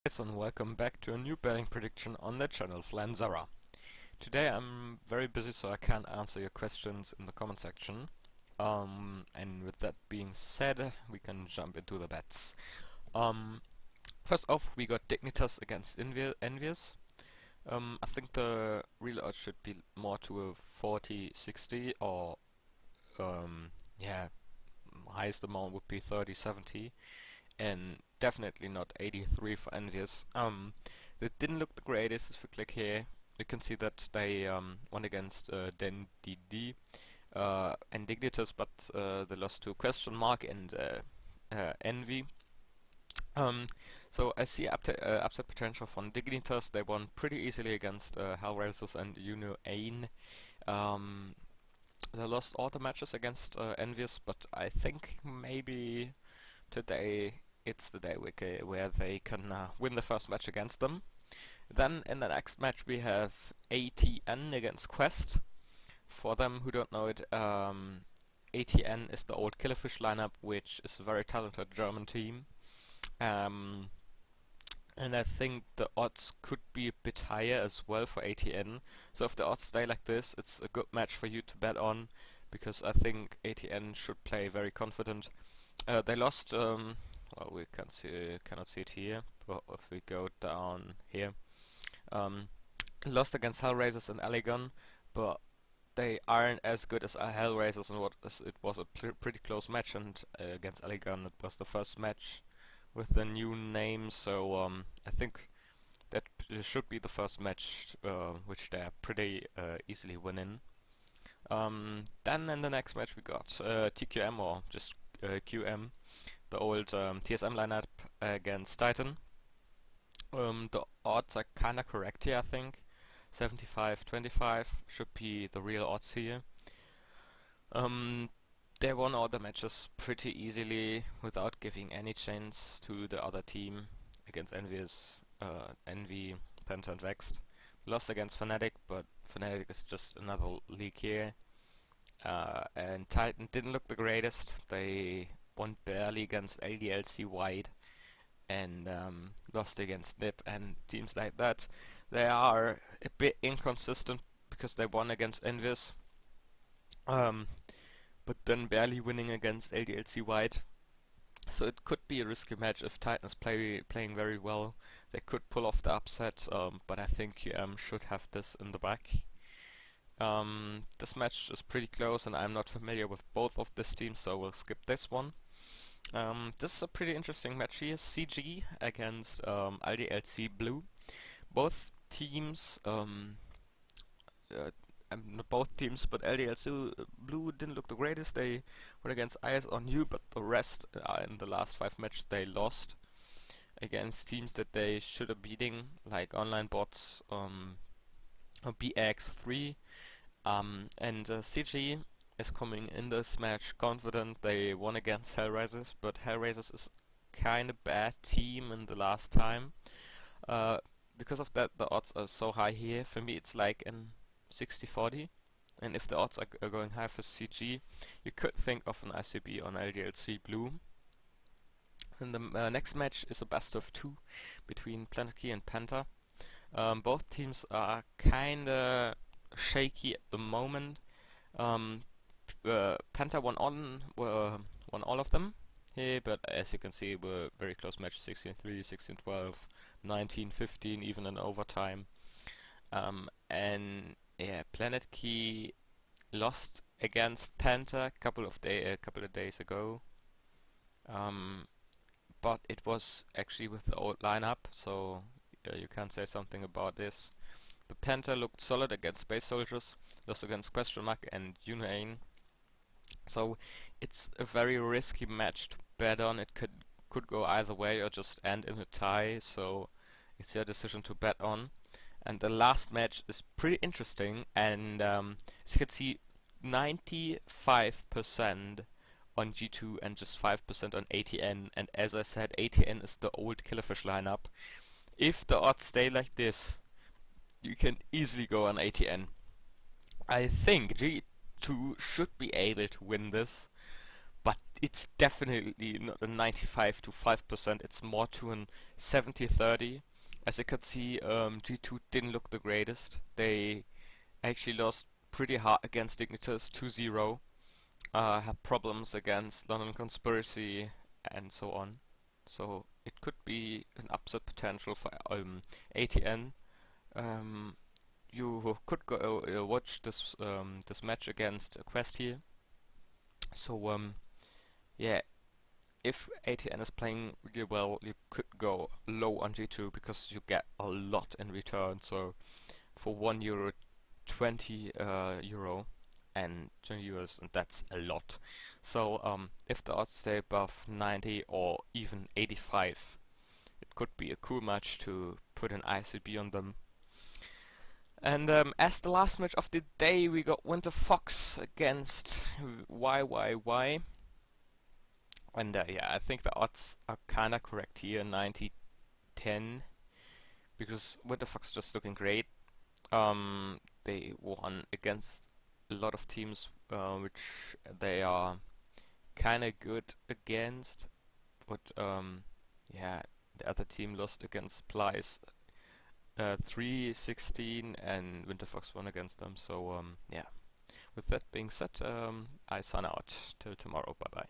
Guys, and welcome back to a new betting prediction on the channel Flanzara. Today I'm very busy, so I can't answer your questions in the comment section. And with that being said, we can jump into the bets. First off, we got Dignitas against Envious. I think the real odds should be more to a 40-60, or yeah, highest amount would be 30-70. And definitely not 83 for Envious. They didn't look the greatest. If we click here, you can see that they won against DD and Dignitas, but they lost to Question Mark and Envy. So I see upset potential from Dignitas. They won pretty easily against Hellraisers and Ain. They lost all the matches against Envious, but I think maybe today it's the day where they can win the first match against them. Then in the next match we have ATN against Quest. For them who don't know it, ATN is the old Killerfish lineup, which is a very talented German team. And I think the odds could be a bit higher as well for ATN. So if the odds stay like this, it's a good match for you to bet on, because I think ATN should play very confident. They lost, well, we cannot see it here, but if we go down here, lost against Hellraisers and Allegon, but they aren't as good as Hellraisers, and it was a pretty close match, and against Allegon it was the first match with the new name, so I think that should be the first match which they're pretty easily winning. Then in the next match we got TQM, or just QM, the old TSM lineup against Titan. The odds are kinda correct here, I think. 75-25 should be the real odds here. They won all the matches pretty easily without giving any chance to the other team against Envy, Penta and Vexed. Lost against Fnatic, but Fnatic is just another league here. And Titan didn't look the greatest. They won barely against LDLC Wide and lost against NiP and teams like that. They are a bit inconsistent because they won against Envious, but then barely winning against LDLC Wide. So it could be a risky match if Titan is playing very well. They could pull off the upset, but I think QM should have this in the back. This match is pretty close, and I'm not familiar with both of these teams, so we'll skip this one. This is a pretty interesting match here. CG against LDLC Blue. Both teams, not both teams, but LDLC Blue didn't look the greatest. They went against IS on you, but the rest in the last 5 matches they lost against teams that they should have beating, like Online Bots, BX3, and CG is coming in this match confident. They won against Hellraisers, but Hellraisers is kinda bad team in the last time. Because of that, the odds are so high here. For me, it's like an 60-40, and if the odds are going high for CG, you could think of an ICB on LDLC Blue. And the next match is a best of 2 between Planetary and Penta. Both teams are kinda shaky at the moment. Penta won all of them here, but as you can see, were very close match: 16-3, 16-12, 19-15, even in overtime. And yeah, Planet Key lost against Penta a couple of days ago. But it was actually with the old lineup, so you can't say something about this. But Penta looked solid against Space Soldiers, lost against Question Mark and Ain. So it's a very risky match to bet on. It could go either way or just end in a tie, so it's your decision to bet on. And the last match is pretty interesting, and as you can see, 95% on G2 and just 5% on ATN, and as I said, ATN is the old Killerfish lineup. If the odds stay like this, you can easily go on ATN. I think G2 should be able to win this, but it's definitely not a 95 to 5%. It's more to an 70-30. As you can see, G2 didn't look the greatest. They actually lost pretty hard against Dignitas 2-0. Had problems against London Conspiracy and so on. So it could be an upset potential for ATN. You could go watch this match against Quest here. So yeah, if ATN is playing really well, you could go low on G2 because you get a lot in return. So for €1, 20 euro and 20 euros, and that's a lot. So if the odds stay above 90 or even 85, it could be a cool match to put an ICB on them. And as the last match of the day, we got Winter Fox against YYY. And yeah, I think the odds are kinda correct here, 90-10, because Winter Fox is just looking great. They won against a lot of teams which they are kinda good against, but yeah, the other team lost against Plies 3-16, and Winter Fox won against them. So yeah, with that being said, I sign out till tomorrow. Bye bye.